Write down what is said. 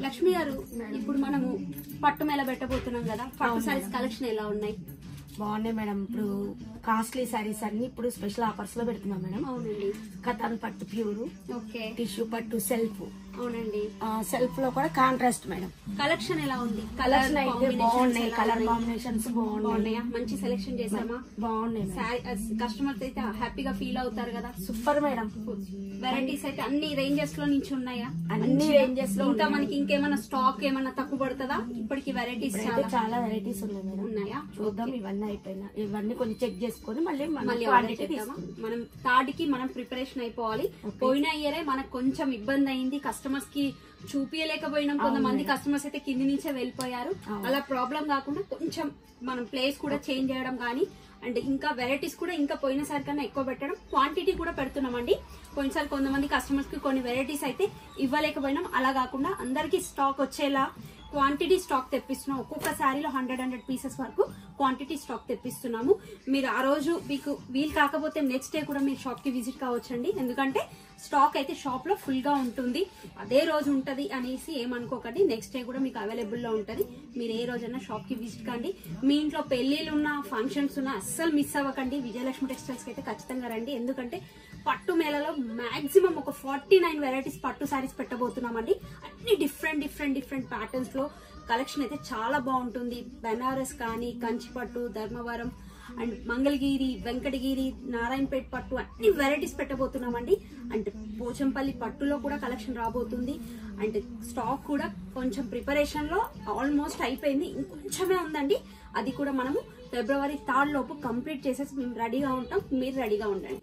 లక్ష్మి గారు, ఇప్పుడు మనము పట్టు మేళ పెట్టబోతున్నాం కదా, పట్టు సారీస్ కలెక్షన్ ఎలా ఉన్నాయి? బాగున్నాయి మేడం. ఇప్పుడు కాస్ట్లీ సారీస్ అన్ని ఇప్పుడు స్పెషల్ ఆఫర్స్ లో పెడుతున్నాం మేడం. అవునండి. కథన్ పట్టు ప్యూర్, ఓకే, టిష్యూ పట్టు సెల్ఫ్. అవునండి. సెల్ఫ్ లో కూడా కాంట్రాస్ట్ మేడం. కలెక్షన్ ఎలా ఉంది? కలర్స్ అయితే బాగున్నాయి, కలర్ కాంబినేషన్స్ బాగున్నాయి. మంచి సెలెక్షన్ చేసామా? బాగున్నాయి. కస్టమర్స్ అయితే హ్యాపీగా ఫీల్ అవుతారు కదా. Super madam. వెరైటీస్ అయితే అన్ని రేంజెస్ లో నుంచి ఉన్నాయా? అన్ని రేంజెస్ లో. ఇంకా మనకి ఇంకేమైనా స్టాక్ ఏమైనా తక్కువ పడుతుందా? ఇప్పటికి వెరైటీస్ చాలా వెరైటీస్ ఉన్నాయి మేడం. ఉన్నాయా? చూద్దాం. ఇవన్నీ అయిపోయినా ఇవన్నీ కొంచెం చెక్ చేసుకుని మళ్ళీ మనం థర్డ్ కి మనం ప్రిపరేషన్ అయిపోవాలి. పోయిన ఇయరే మనకు కొంచెం ఇబ్బంది అయింది, కస్టమర్స్ కి చూపించలేకపోయినాం. కొంతమంది కస్టమర్స్ అయితే కింది నుంచే వెళ్ళిపోయారు. అలా ప్రాబ్లం కాకుండా కొంచెం మనం ప్లేస్ కూడా చేంజ్ చేయడం కానీ, అంటే ఇంకా వెరైటీస్ కూడా ఇంకా పోయినసారి కన్నా ఎక్కువ పెట్టడం, క్వాంటిటీ కూడా పెడుతున్నామండి. పోయినసారి కొంతమంది కస్టమర్స్ కి కొన్ని వెరైటీస్ అయితే ఇవ్వలేకపోయినాం. అలా కాకుండా అందరికి స్టాక్ వచ్చేలా క్వాంటిటీ స్టాక్ తెప్పిస్తున్నాం. ఒక్కొక్క శారీలో 100 పీసెస్ వరకు క్వాంటిటీ స్టాక్ తెప్పిస్తున్నాము. మీరు ఆ రోజు మీకు వీలు కాకపోతే నెక్స్ట్ డే కూడా మీరు షాప్ కి విజిట్ కావచ్చండి. ఎందుకంటే స్టాక్ అయితే షాప్ లో ఫుల్ గా ఉంటుంది. అదే రోజు ఉంటది అనేసి ఏమనుకోకండి. నెక్స్ట్ డే కూడా మీకు అవైలబుల్ లో ఉంటది. మీరు ఏ రోజైనా షాప్ కి విజిట్ కండి. మీ ఇంట్లో పెళ్లిళ్ళు ఉన్నా, ఫంక్షన్స్ ఉన్నా అస్సలు మిస్ అవ్వకండి. విజయలక్ష్మి టెక్స్టైల్స్ కి అయితే ఖచ్చితంగా రండి. ఎందుకంటే పట్టు మేళలో మాక్సిమం ఒక 49 వెరైటీస్ పట్టు సారీస్ పెట్టబోతున్నామండి. అన్ని డిఫరెంట్ ప్యాటర్న్స్ లో కలెక్షన్ అయితే చాలా బాగుంటుంది. బెనారస్ కానీ, కంచిపట్టు, ధర్మవరం అండ్ మంగళగిరి, వెంకటగిరి, నారాయణపేట పట్టు అన్ని వెరైటీస్ పెట్టబోతున్నామండి. అంటే పోచంపల్లి పట్టులో కూడా కలెక్షన్ రాబోతుంది. అంటే స్టాక్ కూడా కొంచెం ప్రిపరేషన్ లో ఆల్మోస్ట్ అయిపోయింది, ఇంకొంచెమే ఉందండి. అది కూడా మనము February 3 లోపు కంప్లీట్ చేసేసి మేము రెడీగా ఉంటాం. మీరు రెడీగా ఉండండి.